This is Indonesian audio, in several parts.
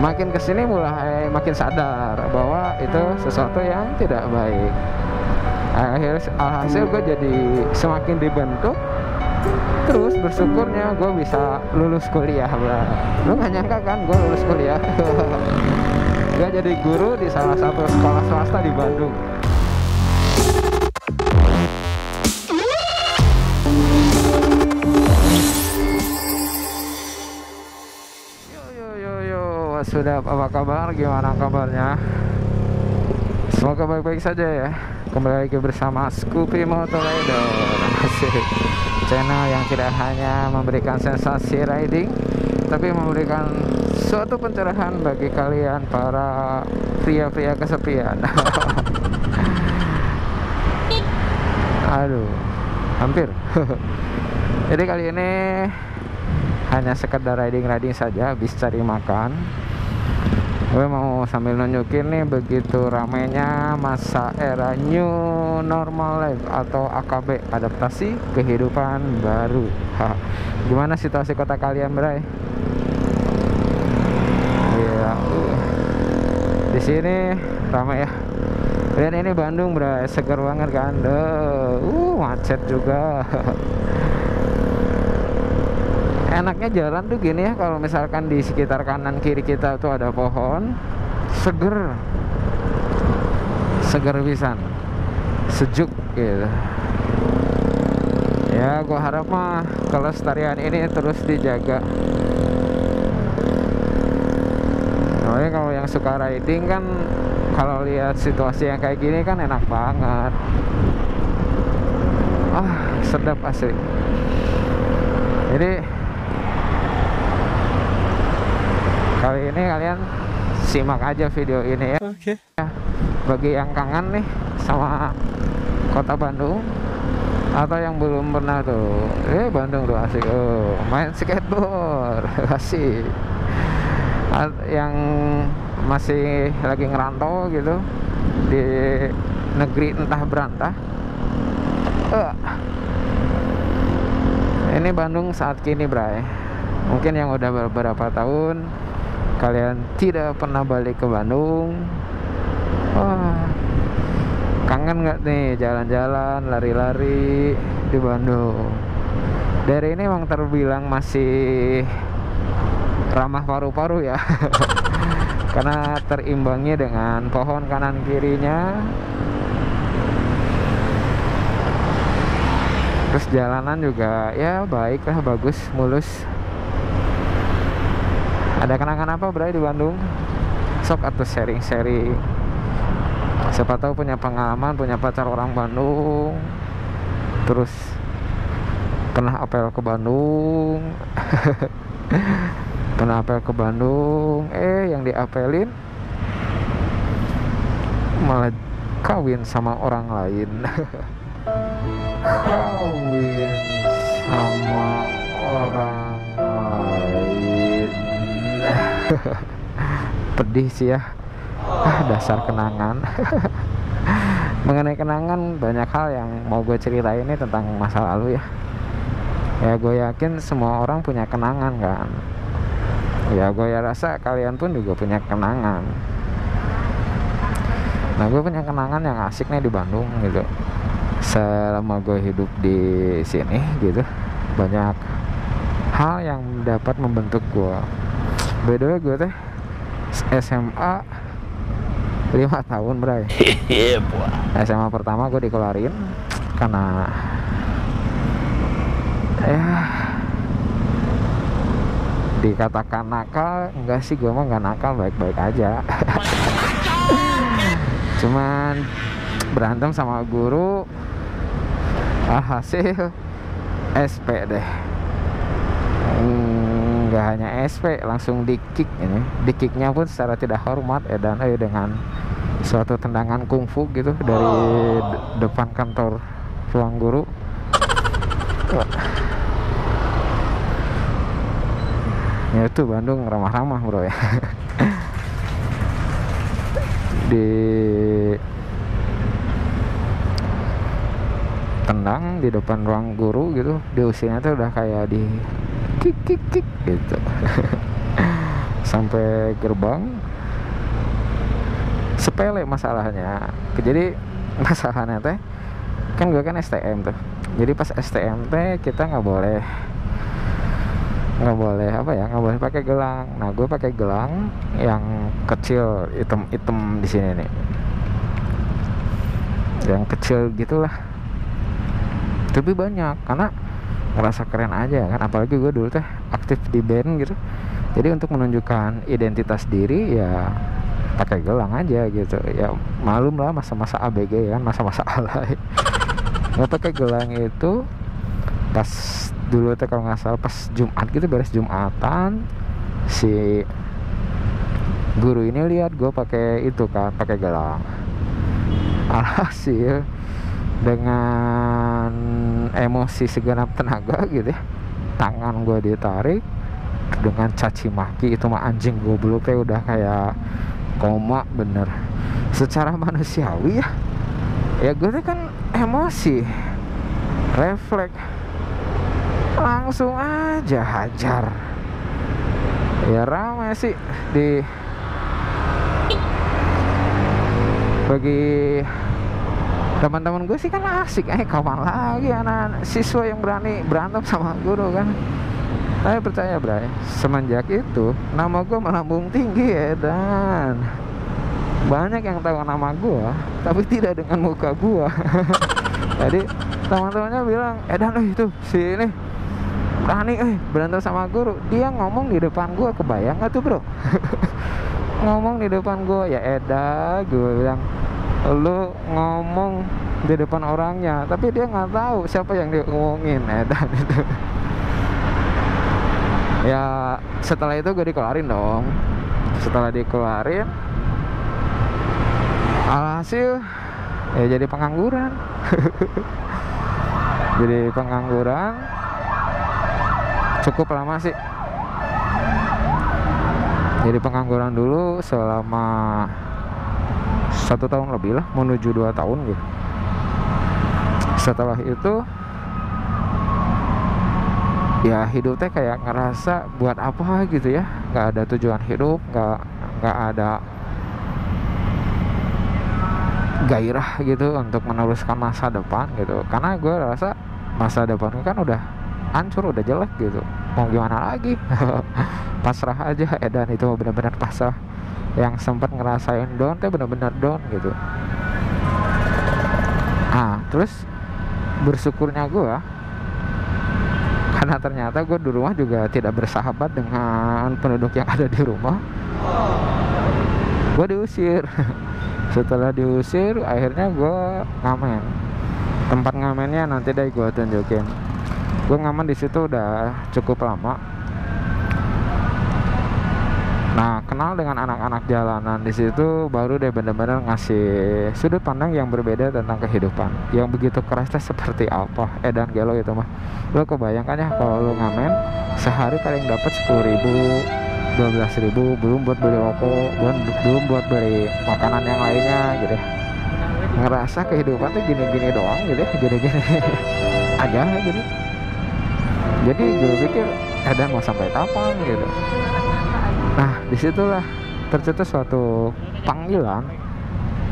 makin kesini mulai makin sadar bahwa itu sesuatu yang tidak baik. Alhasil gue jadi semakin dibentuk. Terus bersyukurnya gue bisa lulus kuliah, bro. Lu gak nyangka kan gue lulus kuliah? Gue jadi guru di salah satu sekolah swasta di Bandung. Yo, sudah apa kabar? Gimana kabarnya? Semoga baik-baik saja ya. Kembali lagi bersama Scoopy Motorrider, channel yang tidak hanya memberikan sensasi riding, tapi memberikan suatu pencerahan bagi kalian para pria-pria kesepian. Aduh, hampir. Jadi kali ini hanya sekedar riding saja, habis cari makan. Gue mau sambil nunjukin nih begitu ramainya masa era new normal life atau AKB, adaptasi kehidupan baru. Gimana situasi kota kalian, Bray? Iya, di sini ramai ya. Lihat ini Bandung, Bray, seger banget kan? Macet juga. Enaknya jalan tuh gini ya, kalau misalkan di sekitar kanan kiri kita tuh ada pohon, seger pisan, sejuk gitu ya. Gua harap mah kelestarian ini terus dijaga. Soalnya kalau yang suka riding kan, kalau lihat situasi yang kayak gini kan enak banget. Sedap asli. Jadi kali ini kalian simak aja video ini ya. Oke. Bagi yang kangen nih sama kota Bandung, atau yang belum pernah tuh, Bandung tuh asik, main skateboard, asik. Yang masih lagi ngerantau gitu di negeri entah berantah, ini Bandung saat kini, Bray. Mungkin yang udah beberapa tahun kalian tidak pernah balik ke Bandung, kangen nggak nih jalan-jalan, lari-lari di Bandung? Daerah ini emang terbilang masih ramah paru-paru ya. Karena terimbangi dengan pohon kanan kirinya. Terus jalanan juga ya baik lah, bagus, mulus. Ada kenangan apa, Bray, di Bandung? Sok atau sharing-sharing. Siapa tahu punya pengalaman, punya pacar orang Bandung, terus pernah apel ke Bandung. Pernah apel ke Bandung, yang diapelin malah kawin sama orang lain. Kawin sama orang lain. Pedih sih ya. Dasar kenangan. Mengenai kenangan, banyak hal yang mau gue ceritain ini tentang masa lalu ya. Ya gue yakin semua orang punya kenangan kan. Ya gue rasa kalian pun juga punya kenangan. Nah, gue punya kenangan yang asik nih di Bandung gitu. Selama gue hidup di sini gitu, banyak hal yang dapat membentuk gue. By the way, gue teh SMA 5 tahun, Bray. SMA pertama gue dikeluarin karena dikatakan nakal. Enggak sih, gue mah nggak nakal, baik-baik aja. Cuman berantem sama guru, alhasil SP deh. Nggak hanya SP, langsung di kick ini. Di kicknya pun secara tidak hormat dan dengan suatu tendangan kungfu gitu dari depan kantor ruang guru. Ya itu Bandung ramah-ramah, bro ya. Di tendang di depan ruang guru gitu, diusirnya tuh udah kayak di kick gitu. sampai gerbang. Sepele masalahnya. Jadi masalahnya teh kan gue kan STM tuh. Jadi pas STM teh kita nggak boleh nggak boleh pakai gelang. Nah gue pakai gelang yang kecil, hitam di sini nih, yang kecil gitulah, tapi banyak karena ngerasa keren aja kan, apalagi gue dulu teh aktif di band gitu. Jadi untuk menunjukkan identitas diri ya pakai gelang aja gitu ya, malum lah masa-masa ABG ya kan, masa-masa alay. Nggak pakai gelang itu pas dulu teh kalau nggak salah pas Jumat gitu, beres Jumatan, si guru ini lihat gue pakai itu kan, pakai gelang. Alhasil dengan emosi segenap tenaga gitu ya, tangan gue ditarik dengan caci maki. Itu mah anjing goblok teh udah kayak koma bener. Secara manusiawi ya gue tuh kan emosi, refleks, langsung aja hajar. Ya ramai sih bagi teman-teman gue sih kan asik. Kapan lagi anak siswa yang berani berantem sama guru kan. Saya percaya bray, semenjak itu nama gue melambung tinggi dan banyak yang tahu nama gue tapi tidak dengan muka gue. Jadi teman-temannya bilang, Edan itu si ini berani berantem sama guru. Dia ngomong di depan gue, kebayang gak tuh bro? Ngomong di depan gue, ya Eda, gue bilang lu ngomong di depan orangnya tapi dia nggak tahu siapa yang dia ngomongin. Edan itu ya. Setelah itu gue dikeluarin dong. Setelah dikeluarin, alhasil ya jadi pengangguran. Jadi pengangguran cukup lama sih. Jadi pengangguran dulu selama 1 tahun lebih lah, menuju 2 tahun gitu. Setelah itu ya hidupnya kayak ngerasa buat apa gitu ya, nggak ada tujuan hidup, nggak ada gairah gitu untuk meneruskan masa depan gitu. Karena gue rasa masa depan kan udah hancur, udah jelek gitu, mau gimana lagi. Pasrah aja. Dan itu benar-benar pasrah. Yang sempat ngerasain down teh benar-benar down gitu. Terus bersyukurnya gue karena ternyata gue di rumah juga tidak bersahabat dengan penduduk yang ada di rumah. Gue diusir. Setelah diusir akhirnya gue ngamen. Tempat ngamennya nanti deh gue tunjukin. Gue ngamen di situ udah cukup lama. Nah, kenal dengan anak-anak jalanan di situ baru deh benar-benar ngasih sudut pandang yang berbeda tentang kehidupan. Yang begitu kerasnya seperti apa? Dan gelo itu mah. Lo kebayangkan ya kalau lo ngamen sehari paling dapat 10.000, 12.000, belum buat beli rokok, belum buat beli makanan yang lainnya gitu. Ngerasa kehidupan tuh gini-gini doang gitu, gini-gini aja gitu. Jadi gue pikir Edan mau sampai kapan gitu. Nah, disitulah tercetus suatu panggilan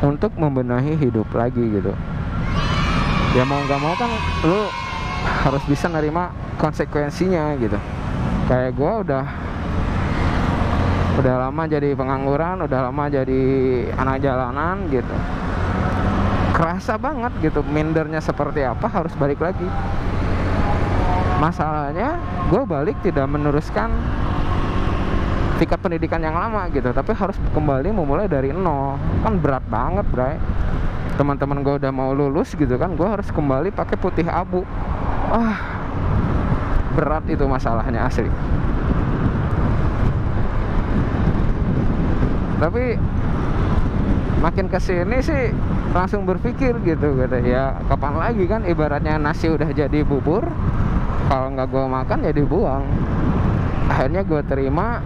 untuk membenahi hidup lagi gitu. Ya mau nggak mau kan lu harus bisa nerima konsekuensinya gitu. Kayak gue udah lama jadi pengangguran, udah lama jadi anak jalanan gitu. Kerasa banget gitu mindernya seperti apa, harus balik lagi. Masalahnya gue balik tidak meneruskan tingkat pendidikan yang lama gitu, tapi harus kembali memulai dari nol. Kan berat banget bray. Teman-teman gue udah mau lulus gitu kan, gue harus kembali pakai putih abu. Berat itu masalahnya asli. Tapi makin kesini sih langsung berpikir gitu ya, kapan lagi kan, ibaratnya nasi udah jadi bubur, kalau nggak gue makan ya dibuang. Akhirnya gue terima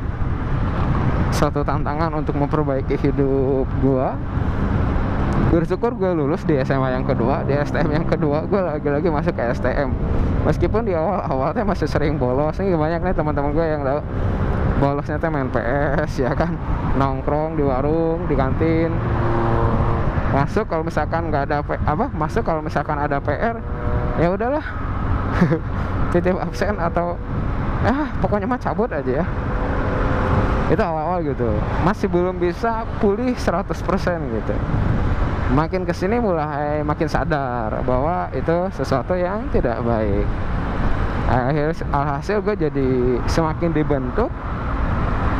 suatu tantangan untuk memperbaiki hidup gue. Bersyukur gue lulus di SMA yang kedua, di STM yang kedua gue lagi-lagi masuk ke STM. Meskipun di awal-awalnya masih sering bolos. Ini banyak nih teman-teman gue yang tahu bolosnya teh main PS ya kan, nongkrong di warung, di kantin. Masuk kalau misalkan nggak ada masuk kalau misalkan ada PR, ya udahlah. Titip absen atau pokoknya mah cabut aja ya. Itu awal-awal gitu, masih belum bisa pulih 100% gitu. Makin kesini mulai makin sadar bahwa itu sesuatu yang tidak baik. Alhasil gue jadi semakin dibentuk.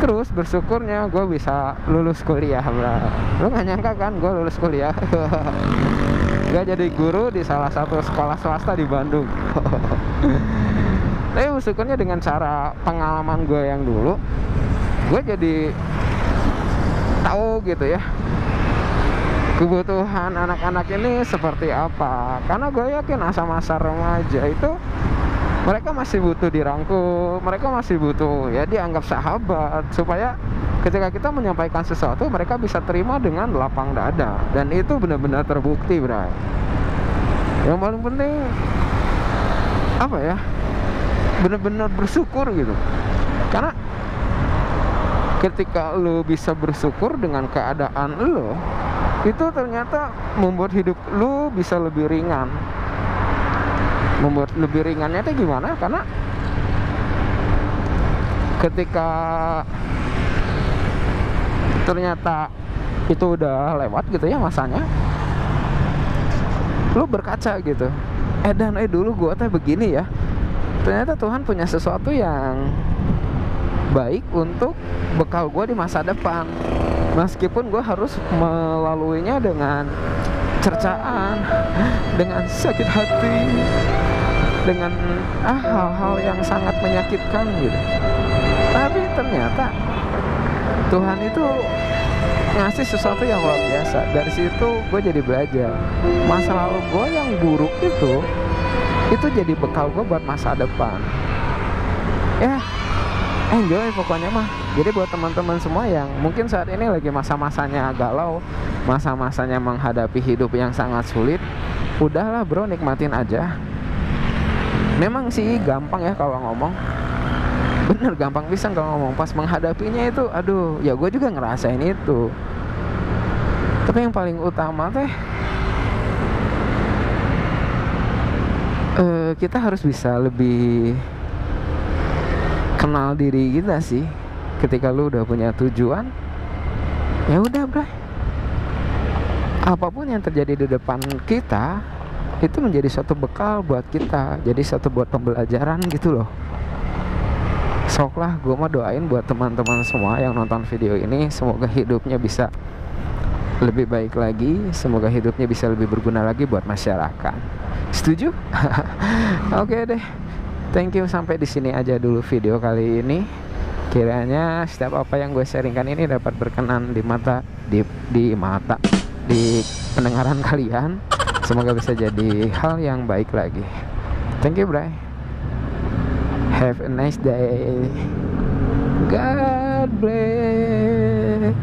Terus bersyukurnya gue bisa lulus kuliah, bro. Lu gak nyangka kan gue lulus kuliah. Gue jadi guru di salah satu sekolah swasta di Bandung. Tapi bersyukurnya dengan cara pengalaman gue yang dulu, gue jadi tahu gitu ya kebutuhan anak-anak ini seperti apa. Karena gue yakin masa-masa remaja itu mereka masih butuh dirangkul, mereka masih butuh ya dianggap sahabat, supaya ketika kita menyampaikan sesuatu mereka bisa terima dengan lapang dada. Dan itu benar-benar terbukti, bro. Yang paling penting apa ya, benar-benar bersyukur gitu. Karena ketika lo bisa bersyukur dengan keadaan lo, itu ternyata membuat hidup lo bisa lebih ringan. Membuat lebih ringannya itu gimana? Karena ketika ternyata itu udah lewat gitu ya masanya, lu berkaca gitu, dulu gua teh begini ya, ternyata Tuhan punya sesuatu yang baik untuk bekal gua di masa depan. Meskipun gua harus melaluinya dengan cercaan, dengan sakit hati, dengan hal-hal yang sangat menyakitkan gitu. Tapi ternyata Tuhan itu ngasih sesuatu yang luar biasa. Dari situ gue jadi belajar. Masa lalu gue yang buruk itu jadi bekal gue buat masa depan. Ya, enjoy pokoknya mah. Jadi buat teman-teman semua yang mungkin saat ini lagi masa-masanya galau, masa-masanya menghadapi hidup yang sangat sulit, udahlah bro, nikmatin aja. Memang sih gampang ya kalau ngomong, bener gampang bisa kalau ngomong. Pas menghadapinya itu, aduh, ya gue juga ngerasain itu. Tapi yang paling utama teh, kita harus bisa lebih kenal diri kita sih. Ketika lu udah punya tujuan, ya udah bro, apapun yang terjadi di depan kita itu menjadi suatu bekal buat kita, jadi suatu buat pembelajaran gitu loh. Soklah gue mau doain buat teman-teman semua yang nonton video ini, semoga hidupnya bisa lebih baik lagi, semoga hidupnya bisa lebih berguna lagi buat masyarakat. Setuju? Oke deh, thank you. Sampai di sini aja dulu video kali ini. Kiranya setiap apa yang gue sharingkan ini dapat berkenan di pendengaran kalian. Semoga bisa jadi hal yang baik lagi. Thank you, bro. Have a nice day. God bless.